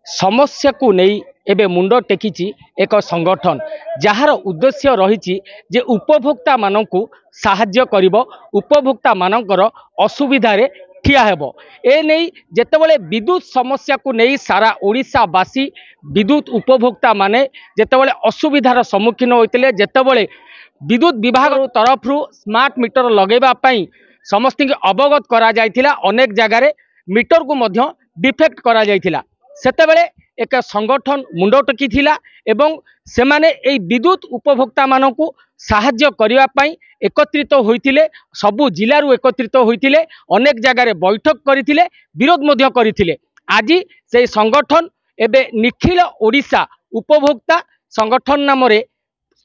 समस्या को नहीं एबे मुंड टेकी एक संगठन जार उद्देश्य रही जे उपभोक्ता मानू साहाय्य करिबो उपभोक्ता मानकर असुविधा रे ठिया हेबो। ए नहीं जेतेबेले विद्युत समस्या को नहीं सारा ओडिशावासी विद्युत उपभोक्ता माने जेतेबेले असुविधार सम्मुखीन होइतिले जेतेबेले विद्युत विभाग तरफ स्मार्ट मीटर लगेबा पई समस्त अवगत करा जायतिला अनेक जगार मीटर को मध्य डिफेक्ट करा जायतिला सेतेबेले एक संगठन मुंड टेकिथिला एवं सेमाने एई विद्युत उपभोक्ता मानकु साहाय्य करिवा पई एकत्रित होइतिले सबु जिल्लारू एकत्रित होइतिले अनेक जगार बैठक करथिले विरोध मध्य करथिले। आज से संगठन एबे निखिल ओडिशा उपभोक्ता संगठन नाम रे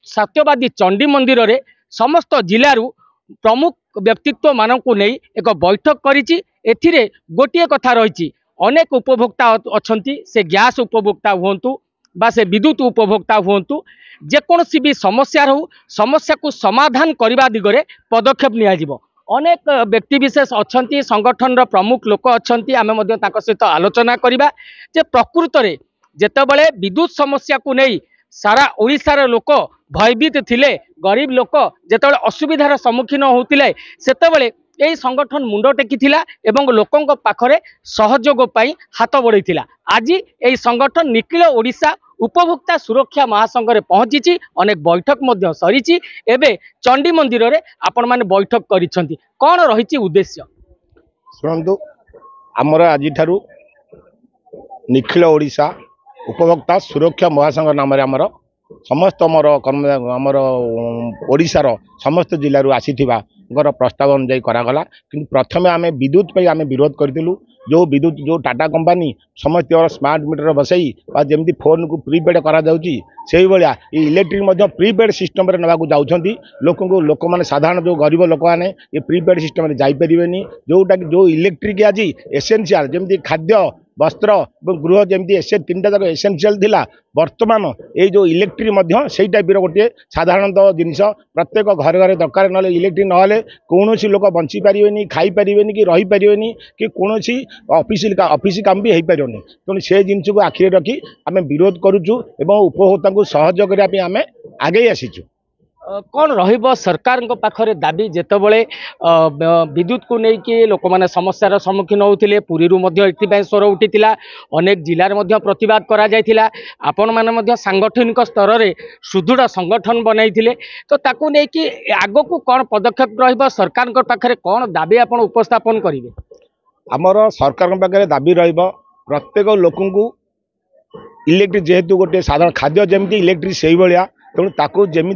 सत्यवादी चंडी मंदिर रे समस्त जिल्लारू प्रमुख व्यक्तित्व मानकु नहीं एक बैठक करिछि। एथिरे गोटिए कथा रही अनेक उपभोक्ता अछंती से गैस उपभोक्ता हुंतु बा से विद्युत उपभोक्ता हुंतु जेकोसी भी समस्या रहू समस्या को समाधान करने दिगरे पदक्षेप नियाजिबो। अनेक व्यक्तिविशेष अछंती संगठन प्रमुख लोक अछंती आमे मध्य ताको सहित आलोचना करिबा जे प्रकृत रे जेतेबेले विद्युत समस्या को नहीं सारा ओडिशार लोक भयभीत थिले गरीब लोक जेतेबेले असुविधार सम्मुखीन होउतिले सेतेबेले यही संगठन मुंड टेकिथिला एवं लोकंक पाखरे सहयोग पाई हाथ बढ़ाइथिला। आज यही संगठन निखिल ओडिशा उपभोक्ता सुरक्षा महासंघ रे पहुंची अनेक बैठक मध्य सरीची एबे चंडी मंदिर रे आपण माने बैठक करिसंती कोन रहिची उद्देश्य सुनंतु हमर आज ठारू निखिल ओडिशा उपभोक्ता सुरक्षा महासंघ नाम रे हमर समस्त आमर ओडिशार समस्त जिल्लारू आसीथिबा प्रस्ताव अनुजाई करागला कि प्रथमे आम विद्युत पे आम विरोध करूँ जो विद्युत जो टाटा कंपनी समस्त स्मार्ट मीटर बसई जमी फोन को प्रीपेड करा से भाया इलेक्ट्रिक प्रीपेड सिस्टम नाक जाऊँच लोक मैंने साधारण जो गरीब लोक मैंने ये प्रीपेड सिस्टम जापरेनि जोटा जो इलेक्ट्रिक आज एसेंशियल जमी खाद्य वस्त्र और गृह जमी तीन टा जाक एसेंशियल थिला वर्तमान ये जो इलेक्ट्रिक से टाइप गोटे साधारणतः जिनस प्रत्येक घर घर दरकार ना इलेक्ट्रिक ना कौन लोक बंची पारे खाई पारे कि रही पारे कि कौन ऑफिस काम भी हो पारे तेणु से जिनस को आखिरी रखी आम विरोध करुचु एवं उपभोक्ता को सहयोग करने आम आगे आसीचु। कौन रहिबो सरकार पाखरे दाबी जेतेबेले विद्युत को लेकिन लोक मैंने समस्यार सम्मुखीन होते पुरी स्वर उठीला अनेक जिले में प्रतिवाद करा जायतिला आपण माने सांगठनिक स्तर में सुदृढ़ संगठन बनई तो ताकू लेकिन आग को कौन पदक्षेप रहिबो सरकार पाखरे कौन दाबी आपण उपस्थापन करेंगे। आमर सरकार पाखे दाबी रहिबो प्रत्येक लोक इलेक्ट्रिक जेहेतु गोटे साधारण खाद्य जमी इलेक्ट्रिक से भाया तेणु ताकू जमी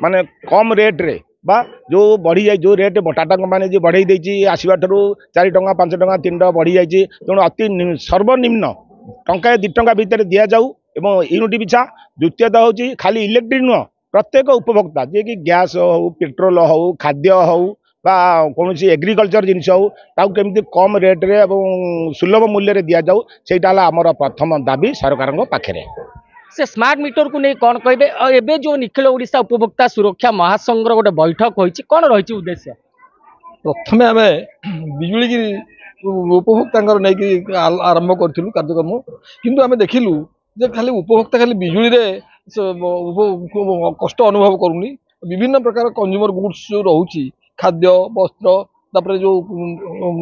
माने कम रेट्रे बा जो बढ़ी जाए जो रेट टाटा कंपनी जो बढ़ई देती आसवा ठारू 4 टंका 5 टंका 3 टंका बढ़ी जाए तेणु अति सर्वनिम्न टंका 2 टंका भितर दि जाऊ एवं यूनिट पिछा द्वितीयतः हूँ खाली इलेक्ट्रिक नुह प्रत्येक उपभोक्ता जे कि गैस हो पेट्रोल हो खाद्य हो बा कौन एग्रिकल्चर जिनस हो केमती कम रेट्रे सुलभ मूल्य दि जाऊ से आमर प्रथम दाबी सरकार पाखे। से स्मार्ट मीटर को नहीं कौन कहे एबे जो निखिल ओडिशा उपभोक्ता सुरक्षा महासंघ गोटे बैठक होती कौन रही उद्देश्य प्रथमे आम बिजुली की उपभोक्ता नहीं आरंभ करूँ कार्यक्रम किंतु आम देखिलु जे खाली उपभोक्ता खाली बिजुली रे कष्ट अनुभव करूनी विभिन्न प्रकार कंज्यूमर गुड्स जो रोची खाद्य वस्त्र तापर जो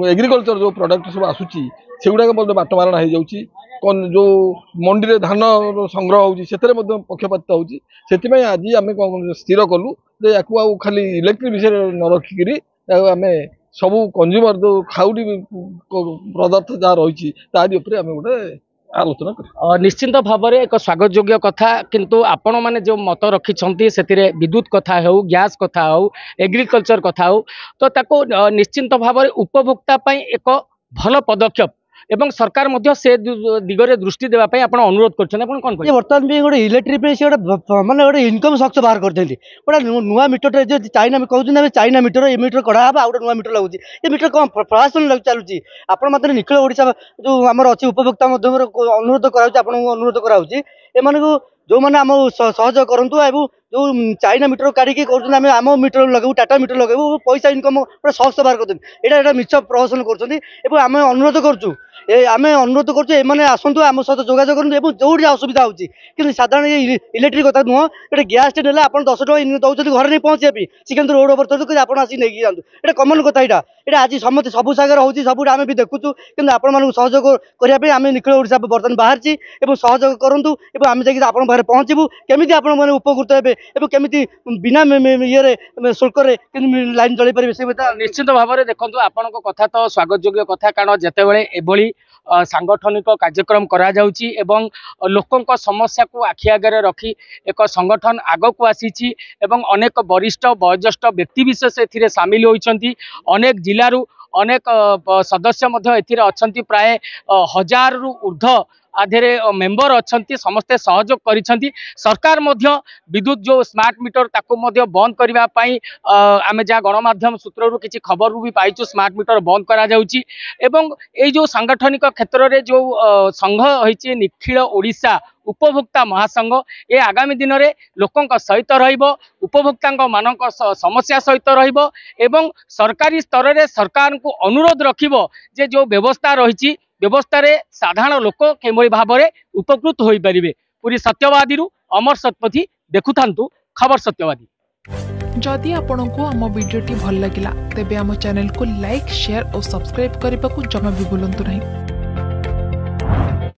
एग्रिकल्चर जो प्रोडक्ट सब आसूची से गुड़ाक बाटमारणा हो जाऊँगी जो मंडी रे धान संग्रह होती पक्षपात होती आज आम स्थिर कलु या खाली इलेक्ट्रिक विषय न रखिकी आम सबू कंज्यूमर जो खाउटी पदार्थ जहाँ रही तारी आम गोटे आलोचना कर निश्चिंत भाव में एक स्वागत योग्य कथा किंतु आपण मैंने जो मत रखिंट से विद्युत कथा हो गैस कथा हो एग्रिकल्चर कथा हो तो ताको निश्चिंत भाव में उपभोक्ता एक भल पदक्षेप एवं सरकार मध्य से दिगरे दृष्टि देवाई आप अनुरोध कर बर्तमान भी गोटे इलेक्ट्रिक माने गोटे इनकम सक्स बाहर कर गोटे नुआ मीटर जो चाइना कहते चाइना मीटर ये मीटर कड़ा आ गोटे नुआ मीटर लगुच ये मीटर कौन प्रशासन चलुची आपण मतलब निखिल ओडिशा जो आम अच्छी उपभोक्ता अनुरोध कराऊँ अनुरोध कराऊँ एम जो मैंने आम सहयोग करूँ जो चाइना मीटर काढ़ी कर आम मीटर लगेबू टाटा मीटर लगेबू पैसा इनकम पूरा सक्स बाहर कर यहाँ मिछ प्रहसन करें अनुरोध करुँ आमे अनुरोध करुँ एम आसतु आम सहित जोगाजोग करूँ जो असुविधा होती कि साधारण इलेक्ट्रिक कथा नुह गोटे गैस टे ना आप 10 टका दौरान घर नहीं पहुँचे सिकंदर रोड ओवर कर आप नहीं जातु ये कमन कथा यहाँ आज समस्त सब जगह होती सब आम भी देखुचु कि आपण सहयोग करने आम निखिल ओडिशा बर्तमान बाहरी सहयोग करूँ आम जाकि आप पहुँचू केमी आप उपकृत हे केमी बिना ये शुल्क लाइन चल पारे से निश्चित भाव में देखो आपण कथा तो स्वागत योग्य कथा कारण जितेबाला एभली सांगठनिक कार्यक्रम करा जाउची एवं लोकों समस्या को आखि आगे रखी एक संगठन आग को आसी एवं अनेक वरिष्ठ वयोज्येष्ठ व्यक्तिविशेष ए सामिल होती अनेक जिलू अनेक सदस्य एथिरे प्राय 1000 रु ऊर्ध्व आधे मेंबर अच्छा समस्ते सहयोग करिसेंती सरकार मध्य विद्युत जो स्मार्ट मीटर ताको मध्य बंद करने आम जहाँ गणमाध्यम सूत्र किसी खबर भी पाइचु स्मार्ट मीटर बंद करा जाउची एवं ये जो सांगठनिक क्षेत्र में जो संघ होइछि निखिल ओडिशा उपभोक्ता महासंघ ये आगामी दिन में लोकों सहित उपभोक्ता मानक समस्या सहित एवं सरकारी स्तर में सरकार को अनुरोध रखिबो जे जो व्यवस्था रही व्यवस्था रे साधारण लोक केमोरी भाव में उपकृत हो पारे। पूरी सत्यवादी अमर शतपथी देखुथांतु खबर सत्यवादी। जदि आपंक आम भिडी भल लगा तेब आम चैनल को लाइक शेयर और सब्सक्राइब करने को जमा भी भूलु नहीं।